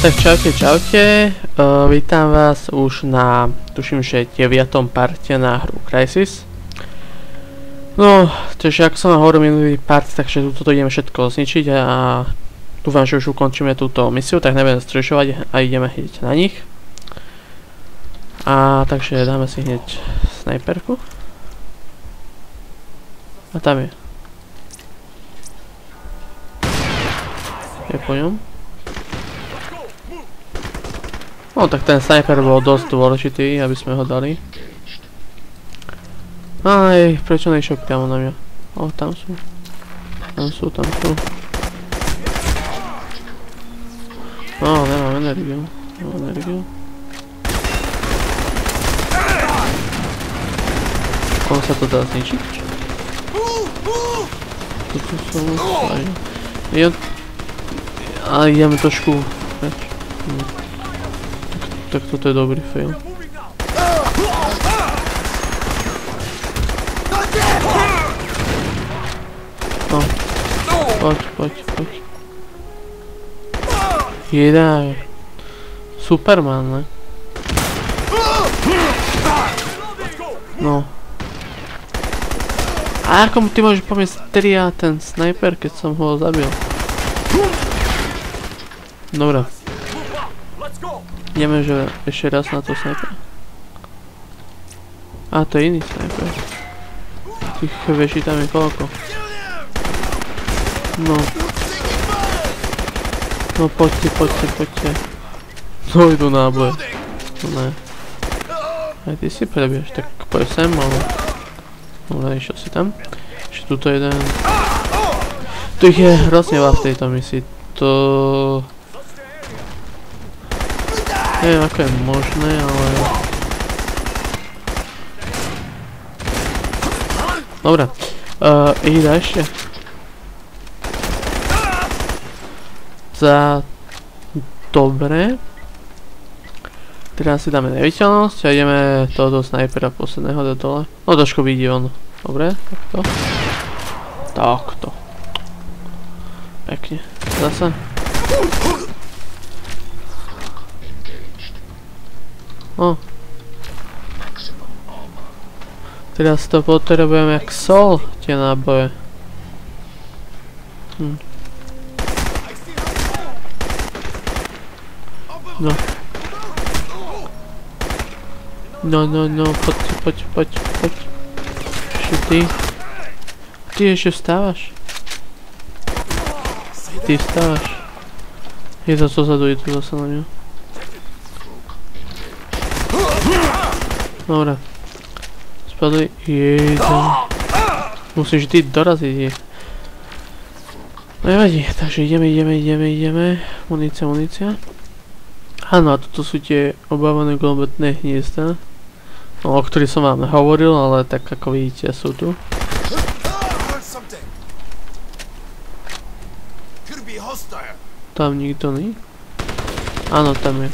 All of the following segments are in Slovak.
Tak čaute, čaute, vítam vás už na, tuším, že 9. parte na hru Crysis. No, takže ako som vám hovoril minulý part, takže toto ideme všetko zničiť a dúfam, že už ukončíme túto misiu, tak nebudem strešovať a ideme hneď na nich. A takže dáme si hneď snajperku. A tam je. Je po ňom. No tak ten sniper bol dosť dôležitý, aby sme ho dali. Aj, prečo nešiel priamo na mňa? O, tam sú. Tam sú. No, nemám energiu. Ono sa to dá zničiť? Toto som aj... Ale ideme trošku preč. Tak toto je dobrý fail. No. Poď. Jedaj. Superman, ne? No. A ako ty môžeš pomieť stria ten sniper, keď som ho zabil? Dobre. Ideme, že ešte raz na to sniper. A to je iný sniper. Tých veší tam je koľko. No. No poďte. No idú náboje. No ne. Aj ty si prebiež, tak poď sem, ale... Dobre, išiel si tam. Ešte tuto jeden. Tu ich je hrozne veľa v tejto misii. To... Neviem, ako je možné, ale... Dobre. Ide ešte. Dobre. Teraz si dáme neviditeľnosť a ideme tohoto snajpera posledného do dole. No trošku vidí on. Dobre, takto. Pekne. Zase. No. Teraz to potrebujeme jak sol, tie náboje. No. No, poď. Ešte ty. Ty ešte vstávaš? Ty vstávaš. Je to zozadu, je to zase na ňu. Dobre. Spadli. Jeden. Musíš ty doraziť. Nevadí, takže ideme. Munícia. Áno, a toto sú tie obávané globetné hniezda. No, o ktorých som vám hovoril, ale tak ako vidíte sú tu. Tam nikto nie? Áno, tam je.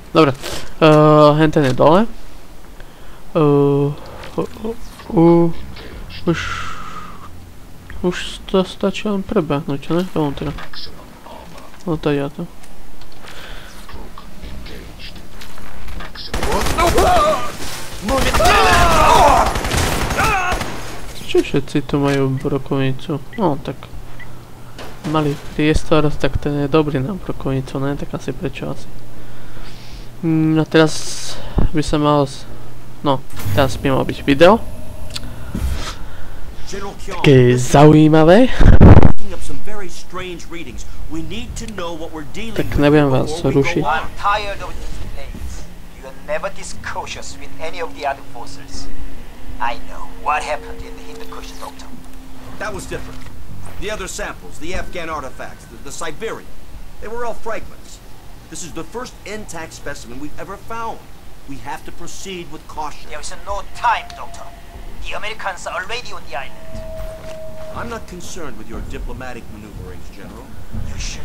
Dobre, henten je dole. Už to stačí len prebehnúť, ne? Dovnútra. No to ja to. Čo všetci tu majú brokovnicu? No tak... Malý priestor, tak ten je dobrý na brokovnicu, ne? Tak asi prečo asi. No teraz by sa malo... No, teraz by malo byť video. Také zaujímavé. Tak nebudem vás rušiť. That was different. The other samples, the Afghan artifacts, the Siberian, they were all fragments. This is the first intact specimen we've ever found. We have to proceed with caution. There is no time, Doctor. The Americans are already on the island. I'm not concerned with your diplomatic maneuverings, General. You should.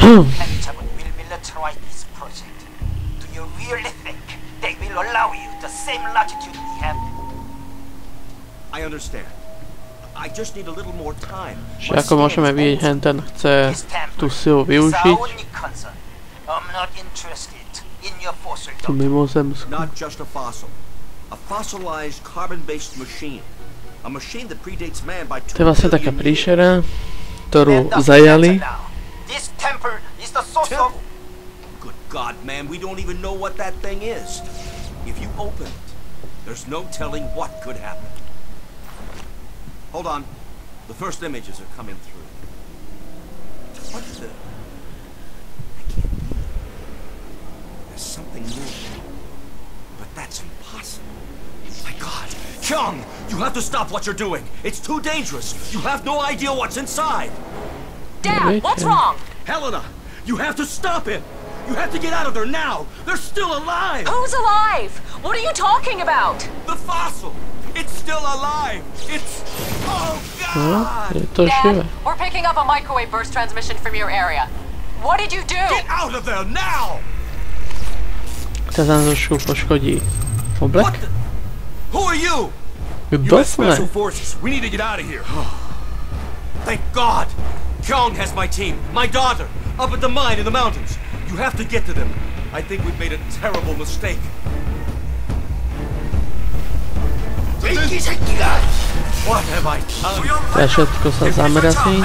Pentagon will militarize this project. Do you really think they will allow you the same latitude we have? I understand. I just need a little more time. Že ako môžeme vidieť, ten chce tú silu využiť. Tú mimozemskú. Not just a fossil. A fossilized carbon-based machine. A machine that predates man by 2 To je vlastne taká billion príšera, ktorú zajali. This temple is the source of... Good God, man, we don't even know what that thing is. If you open it, there's no telling what could happen. Hold on. The first images are coming through. What the... I can't believe it. There's something moving. But that's impossible. My God. Kyung! You have to stop what you're doing. It's too dangerous. You have no idea what's inside. Dad, what's wrong? Helena, you have to stop it. You have to get out of there now. They're still alive. Who's alive? What are you talking about? The fossil. It's still alive. It's... Oh, No, God. je to živé. Dad, we're picking up a microwave burst transmission from your area. What did you do? Get out of there now. Teraz nám trošku poškodí oblek. What the... Who are you? US Special Forces. We need to get out of here. Thank God. Kyung has my team, my daughter, up at the mine in the mountains. You have to get to them. I think we've made a terrible mistake. What have I done? Teraz všetko sa zamrazí.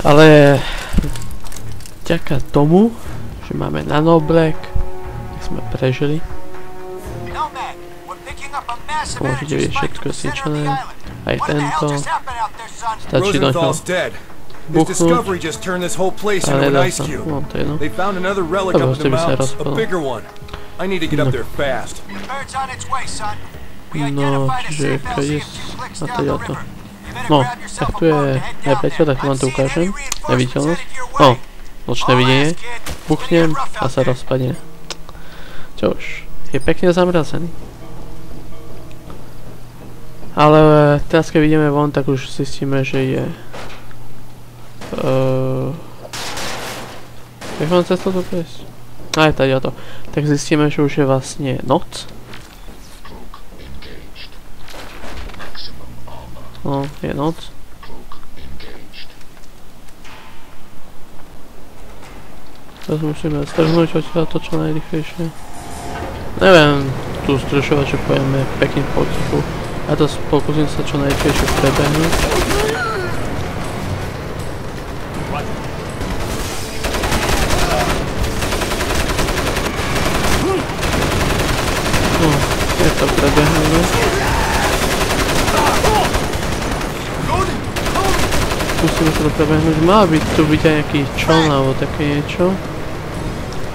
Ale vďaka tomu, že máme nanoblek, tak sme prežili. Môžete vidieť všetko zničené, aj tento. Stačí do ňoho buchnúť, ale nedá sa. No, to je no. Dobre, to by sa rozpadlo. No, čiže keď a teda to. No, tak tu je nepriateľ, tak vám to ukážem. Neviditeľnosť. No, nočné videnie. Buchnem a sa rozpadne. Čo už, je pekne zamrazený. Ale teraz keď vidíme von, tak už zistíme, že je... Jak mám cez toto prejsť? Aj tady to. Tak zistíme, že už je vlastne noc. No, je noc. Teraz musíme strhnúť odtiaľ to čo najrychlejšie. Neviem tu zdržovať, že pojeme pekne potichu. Ja to pokúsim sa čo najrychlejšie prebehnúť. No, je to prebehnúme. Musíme sa to prebehnúť. Má byť tu byť aj nejaký čln alebo také niečo.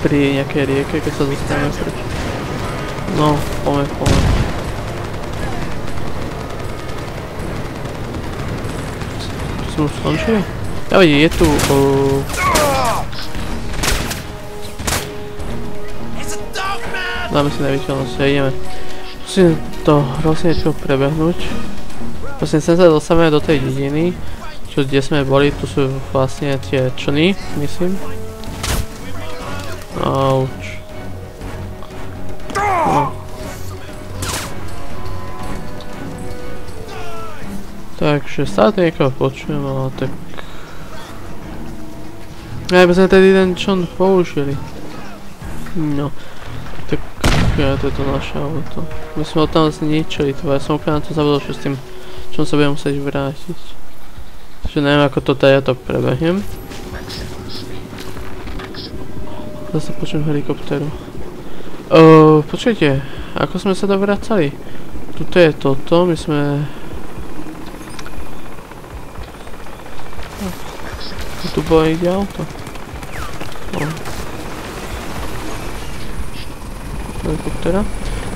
Pri nejakej rieke, keď sa dostaneme preč. No, poďme. Tu sme už skončili? Ja vidím, je tu... Dáme si neviditeľnosť a ideme. Musím to hrozne rýchlo prebehnúť. Prosím, sem sa dostávame do tej dediny. Kde sme boli, tu sú vlastne tie člny, myslím. Auč. No. Takže stále to niekoho počujem, ale tak... Aj by sme tedy ten čln použili. No. Tak ja to je to naše auto. My sme ho tam zničili, ja som úplne na to zabudol, že s tým člnom sa budem musieť vrátiť. Takže neviem ako to ja to prebehnem. Zase počujem helikopteru. Počkajte, ako sme sa dovracali? Tuto je toto, my sme... Tu bolo ide auto. No. Helikoptera,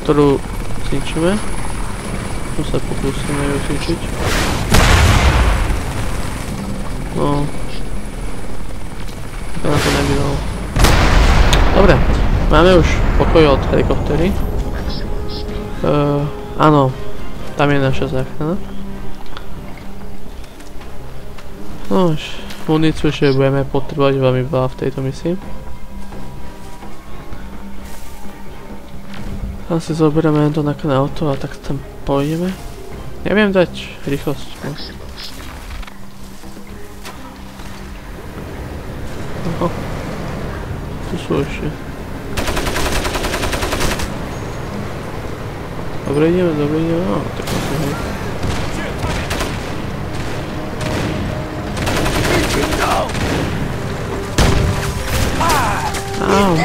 ktorú zničíme. Tu sa pokúsime ju zničiť. No. To na to nebydalo. Dobre, máme už pokoj od helikoptery. Áno, tam je naša záchrana. No už, muníciu ešte budeme potrebovať veľmi veľa v tejto misii. Asi zoberieme to na auto a tak tam pôjdeme. Neviem dať rýchlosť. No. Aha. Tu sú ešte. Dobre ideme, no, tak musím hej. Au.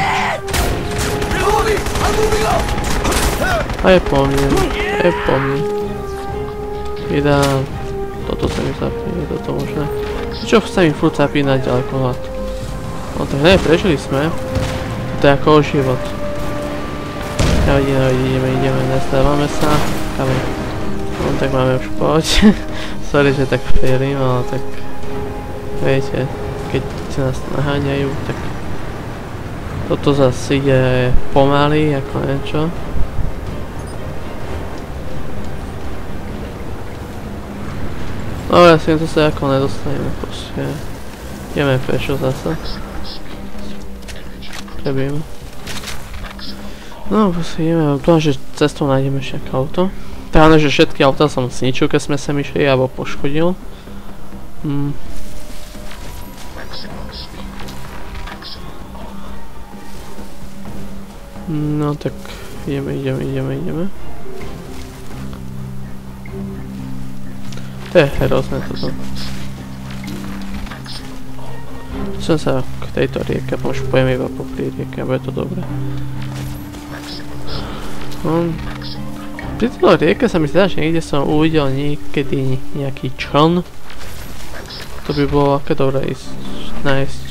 A je po mne. Vydám. Toto sa mi zapíne, toto možné. Čo sa mi furt zapínať ďalekohľad? No tak ne, prežili sme. To je ako život. Ideme, nestávame sa. No tak máme už poď. Sorry, že tak failím, ale tak... Viete, keď sa nás naháňajú, tak... Toto zase ide pomaly, ako niečo. No jasne, to sa ako nedostaneme, proste. Ideme pešo zase. Trebíme. No, proste ideme, dúfam, že cestou nájdeme ešte nejaké auto. Teda, že všetky auta som zničil, keď sme sem išli, alebo poškodil. No tak, ideme. To je hrozné toto. Som sa k tejto rieke, možno pojem iba popri rieke, a bude to dobré. Pri tejto rieke sa mi zdá, že niekde som uvidel niekedy nejaký čln. To by bolo aké dobré ísť, nájsť.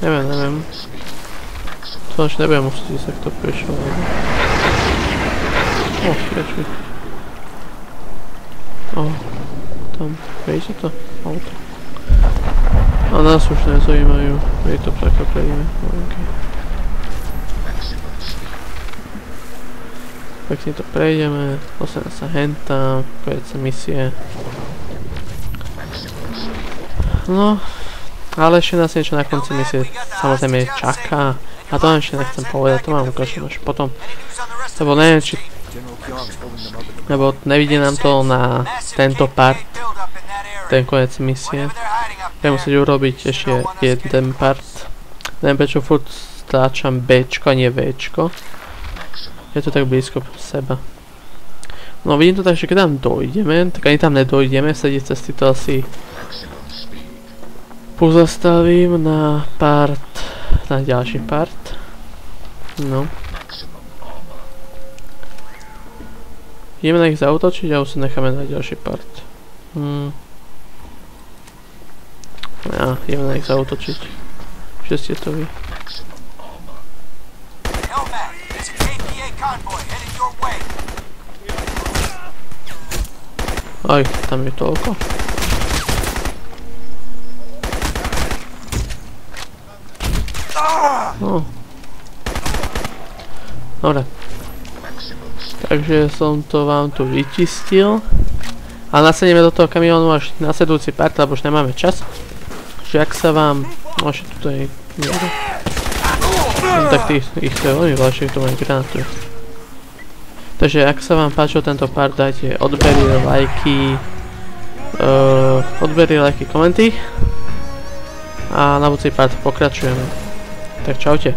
Neviem. To až nebudem musieť ísť takto pešo. Sviečky. Tam, vidíte to? Auto. A nás už nezaujímajú. My to preklopíme. Pekne to prejdeme. Dostaneme sa hentam. Konec misie. No. Ale ešte nás niečo na konci misie samozrejme čaká. A to ešte nechcem povedať, to mám ukážem až potom. Lebo neviem, či... Lebo nevidí nám to na tento part. Ten konec misie. Budem musieť urobiť ešte jeden part. Neviem, prečo furt stráčam Bčko a nie Včko. Je to tak blízko seba. No vidím to tak, že keď tam dojdeme, tak ani tam nedojdeme, sedieť cesty to asi pozastavím na part, na ďalší part. No. Ideme na ich zautočiť a už sa necháme na ďalší part. Ja, ideme na ich zautočiť. Že ste to vy. Aj, tam je toľko. No. Dobre. Takže som to vám tu vyčistil. A nasadíme do toho kamiónu až nasledujúci part, lebo už nemáme čas. Že ak sa vám... Môže tu aj... Tak ich to je veľmi veľa, to majú granátu. Takže ak sa vám páčil tento part, dajte odbery, lajky, komenty. A na budúci part pokračujeme. Tak čaute.